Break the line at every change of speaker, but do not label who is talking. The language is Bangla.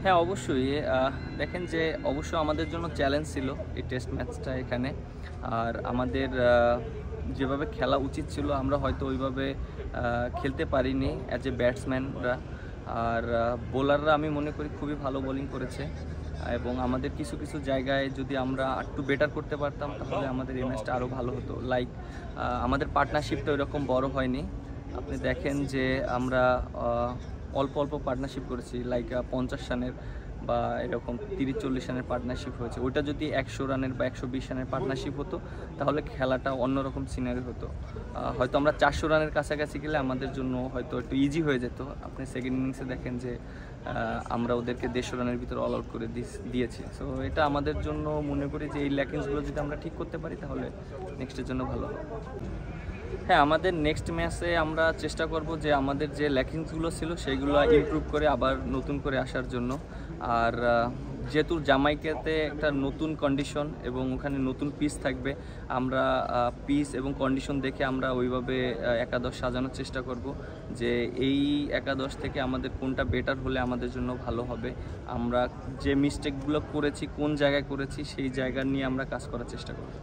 হ্যাঁ, অবশ্যই। দেখেন যে অবশ্যই আমাদের জন্য চ্যালেঞ্জ ছিল এই টেস্ট ম্যাচটা এখানে। আর আমাদের যেভাবে খেলা উচিত ছিল আমরা হয়তো ওইভাবে খেলতে পারিনি অ্যাজ এ ব্যাটসম্যানরা। আর বোলাররা আমি মনে করি খুবই ভালো বোলিং করেছে এবং আমাদের কিছু কিছু জায়গায় যদি আমরা একটু বেটার করতে পারতাম তাহলে আমাদের এই ম্যাচটা আরও ভালো হতো। লাইক আমাদের পার্টনারশিপটা ওইরকম বড় হয়নি। আপনি দেখেন যে আমরা অল্প অল্প পার্টনারশিপ করেছি, লাইক 50 রানের বা এরকম 30-40 রানের পার্টনারশিপ হয়েছে। ওইটা যদি 100 রানের বা 120 রানের পার্টনারশিপ হতো তাহলে খেলাটা অন্যরকম সিনারি হতো। হয়তো আমরা 400 রানের কাছাকাছি গেলে আমাদের জন্য হয়তো একটু ইজি হয়ে যেত। আপনি সেকেন্ড ইনিংসে দেখেন যে আমরা ওদেরকে 150 রানের ভিতরে অল আউট করে দিয়েছি। সো এটা আমাদের জন্য মনে করি যে এই ল্যাকিংসগুলো যদি আমরা ঠিক করতে পারি তাহলে নেক্সটের জন্য ভালো হবে। হ্যাঁ, আমাদের নেক্সট ম্যাচে আমরা চেষ্টা করব যে আমাদের যে ল্যাকিংসগুলো ছিল সেগুলো ইমপ্রুভ করে আবার নতুন করে আসার জন্য। আর যেহেতু জামাইকাতে একটা নতুন কন্ডিশন এবং ওখানে নতুন পিচ থাকবে, আমরা পিচ এবং কন্ডিশন দেখে আমরা ওইভাবে একাদশ সাজানোর চেষ্টা করব যে এই একাদশ থেকে আমাদের কোনটা বেটার হলে আমাদের জন্য ভালো হবে। আমরা যে মিস্টেকগুলো করেছি কোন জায়গায় করেছি সেই জায়গা নিয়ে আমরা কাজ করার চেষ্টা করব।